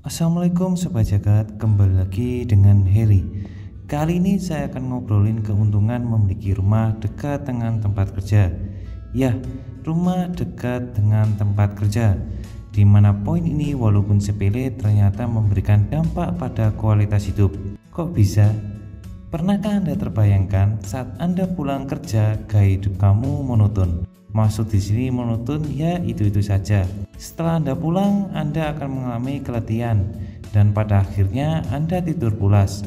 Assalamualaikum Sobat Jagat, kembali lagi dengan Heri. Kali ini saya akan ngobrolin keuntungan memiliki rumah dekat dengan tempat kerja. Ya, rumah dekat dengan tempat kerja, di mana poin ini walaupun sepele ternyata memberikan dampak pada kualitas hidup. Kok bisa? Pernahkah Anda terbayangkan saat Anda pulang kerja, gaya hidup kamu monoton? Maksud di sini monoton ya itu-itu saja. Setelah Anda pulang, Anda akan mengalami keletihan dan pada akhirnya Anda tidur pulas.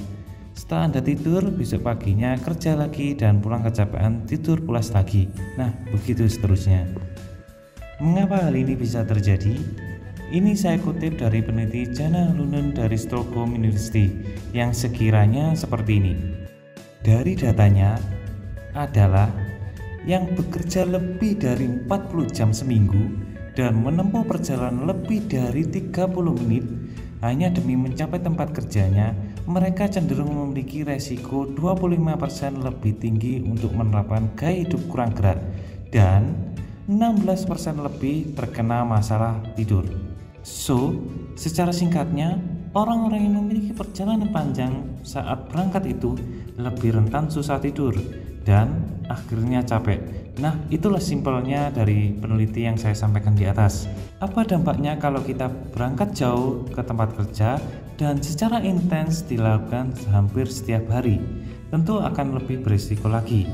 Setelah Anda tidur, besok paginya kerja lagi dan pulang kecapean, tidur pulas lagi. Nah, begitu seterusnya. Mengapa hal ini bisa terjadi? Ini saya kutip dari peneliti Jana Lunen dari Stockholm University yang sekiranya seperti ini. Dari datanya adalah yang bekerja lebih dari 40 jam seminggu dan menempuh perjalanan lebih dari 30 menit hanya demi mencapai tempat kerjanya, mereka cenderung memiliki resiko 25% lebih tinggi untuk menerapkan gaya hidup kurang gerak dan 16% lebih terkena masalah tidur. So, secara singkatnya, orang-orang yang memiliki perjalanan panjang saat berangkat itu lebih rentan susah tidur dan akhirnya capek. Nah, itulah simpelnya dari peneliti yang saya sampaikan di atas. Apa dampaknya kalau kita berangkat jauh ke tempat kerja dan secara intens dilakukan hampir setiap hari? Tentu akan lebih berisiko lagi.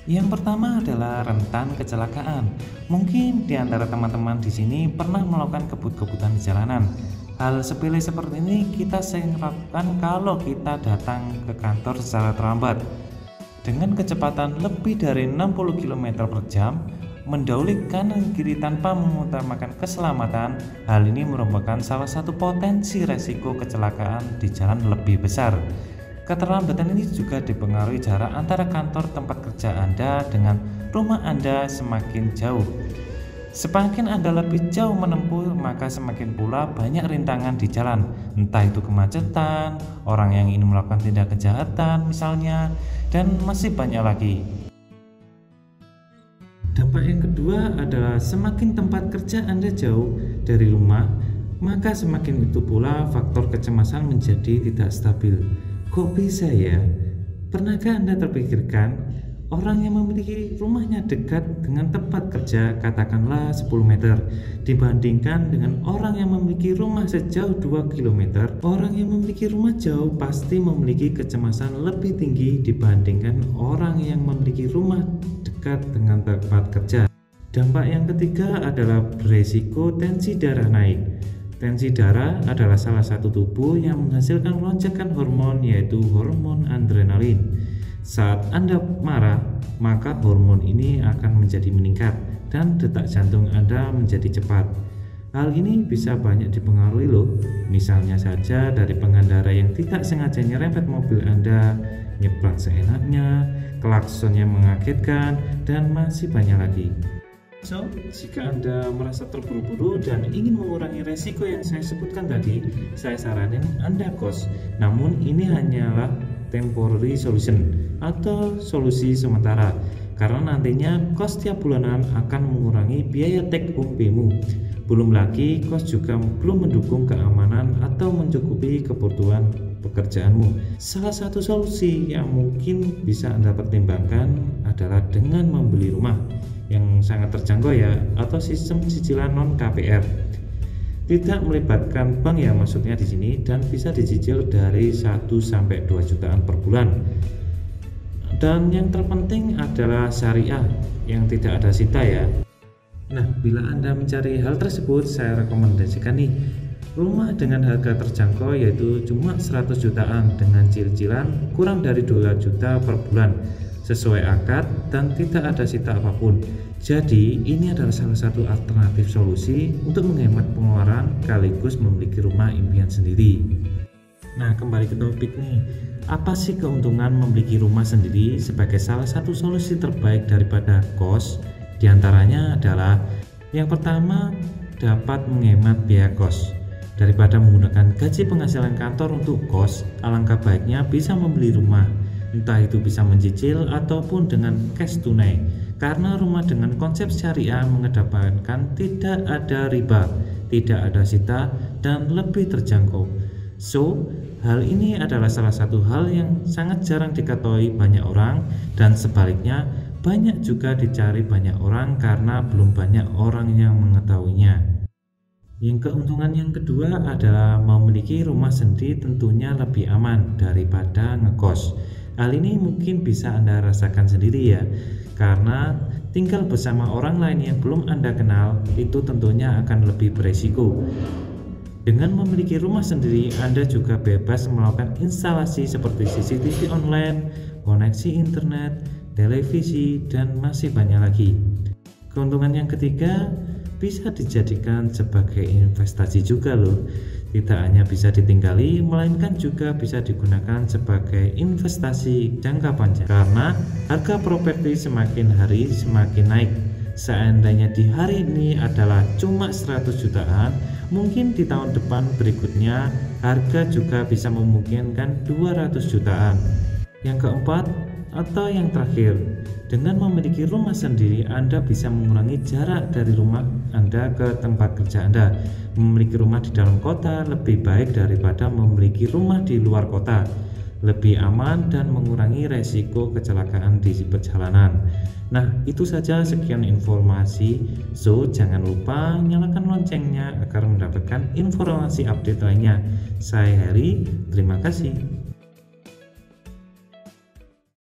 Yang pertama adalah rentan kecelakaan. Mungkin di antara teman-teman di sini pernah melakukan kebut-kebutan di jalanan. Hal sepele seperti ini kita sering lakukan kalau kita datang ke kantor secara terlambat. Dengan kecepatan lebih dari 60 km per jam, mendahului kanan kiri tanpa mengutamakan keselamatan, hal ini merupakan salah satu potensi resiko kecelakaan di jalan lebih besar. Keterlambatan ini juga dipengaruhi jarak antara kantor tempat kerja Anda dengan rumah Anda semakin jauh. Semakin Anda lebih jauh menempuh, maka semakin pula banyak rintangan di jalan, entah itu kemacetan, orang yang ingin melakukan tindak kejahatan misalnya, dan masih banyak lagi. Dampak yang kedua adalah semakin tempat kerja Anda jauh dari rumah, maka semakin itu pula faktor kecemasan menjadi tidak stabil. Kok bisa ya? Pernahkah Anda terpikirkan orang yang memiliki rumahnya dekat dengan tempat kerja katakanlah 10 meter dibandingkan dengan orang yang memiliki rumah sejauh 2 km, orang yang memiliki rumah jauh pasti memiliki kecemasan lebih tinggi dibandingkan orang yang memiliki rumah dekat dengan tempat kerja. Dampak yang ketiga adalah beresiko tensi darah naik. Tensi darah adalah salah satu tubuh yang menghasilkan lonjakan hormon, yaitu hormon adrenalin. Saat Anda marah, maka hormon ini akan menjadi meningkat dan detak jantung Anda menjadi cepat. Hal ini bisa banyak dipengaruhi loh, misalnya saja dari pengendara yang tidak sengaja nyerempet mobil Anda, nyebrang seenaknya, klaksonnya mengagetkan, dan masih banyak lagi. So, jika Anda merasa terburu-buru dan ingin mengurangi resiko yang saya sebutkan tadi, saya saranin Anda kos. Namun ini hanyalah temporary solution atau solusi sementara, karena nantinya kos tiap bulanan akan mengurangi biaya take home pay-mu. Belum lagi kos juga belum mendukung keamanan atau mencukupi kebutuhan pekerjaanmu. Salah satu solusi yang mungkin bisa Anda pertimbangkan adalah dengan membeli rumah yang sangat terjangkau ya, atau sistem cicilan non KPR. Tidak melibatkan bank ya maksudnya di sini, dan bisa dicicil dari 1 sampai 2 jutaan per bulan. Dan yang terpenting adalah syariah yang tidak ada sita ya. Nah, bila Anda mencari hal tersebut, saya rekomendasikan nih rumah dengan harga terjangkau, yaitu cuma 100 jutaan dengan cicilan kurang dari 2 juta per bulan, sesuai akad dan tidak ada sita apapun. Jadi ini adalah salah satu alternatif solusi untuk menghemat pengeluaran sekaligus memiliki rumah impian sendiri. Nah, kembali ke topik nih, apa sih keuntungan memiliki rumah sendiri sebagai salah satu solusi terbaik daripada kos? Di antaranya adalah yang pertama, dapat menghemat biaya kos. Daripada menggunakan gaji penghasilan kantor untuk kos, alangkah baiknya bisa membeli rumah, entah itu bisa mencicil ataupun dengan cash tunai. Karena rumah dengan konsep syariah mengedepankan tidak ada riba, tidak ada sita, dan lebih terjangkau. So, hal ini adalah salah satu hal yang sangat jarang diketahui banyak orang, dan sebaliknya banyak juga dicari banyak orang karena belum banyak orang yang mengetahuinya. Yang keuntungan yang kedua adalah memiliki rumah sendiri tentunya lebih aman daripada ngekos. Hal ini mungkin bisa Anda rasakan sendiri ya, karena tinggal bersama orang lain yang belum Anda kenal itu tentunya akan lebih beresiko. Dengan memiliki rumah sendiri, Anda juga bebas melakukan instalasi seperti CCTV online, koneksi internet, televisi, dan masih banyak lagi. Keuntungan yang ketiga, bisa dijadikan sebagai investasi juga loh. Tidak hanya bisa ditinggali, melainkan juga bisa digunakan sebagai investasi jangka panjang. Karena harga properti semakin hari semakin naik. Seandainya di hari ini adalah cuma 100 jutaan, mungkin di tahun depan berikutnya harga juga bisa memungkinkan 200 jutaan. Yang keempat atau yang terakhir, dengan memiliki rumah sendiri Anda bisa mengurangi jarak dari rumah Anda ke tempat kerja Anda. Memiliki rumah di dalam kota lebih baik daripada memiliki rumah di luar kota. Lebih aman dan mengurangi resiko kecelakaan di perjalanan. Nah, itu saja sekian informasi. So, jangan lupa nyalakan loncengnya agar mendapatkan informasi update lainnya. Saya Heri, terima kasih.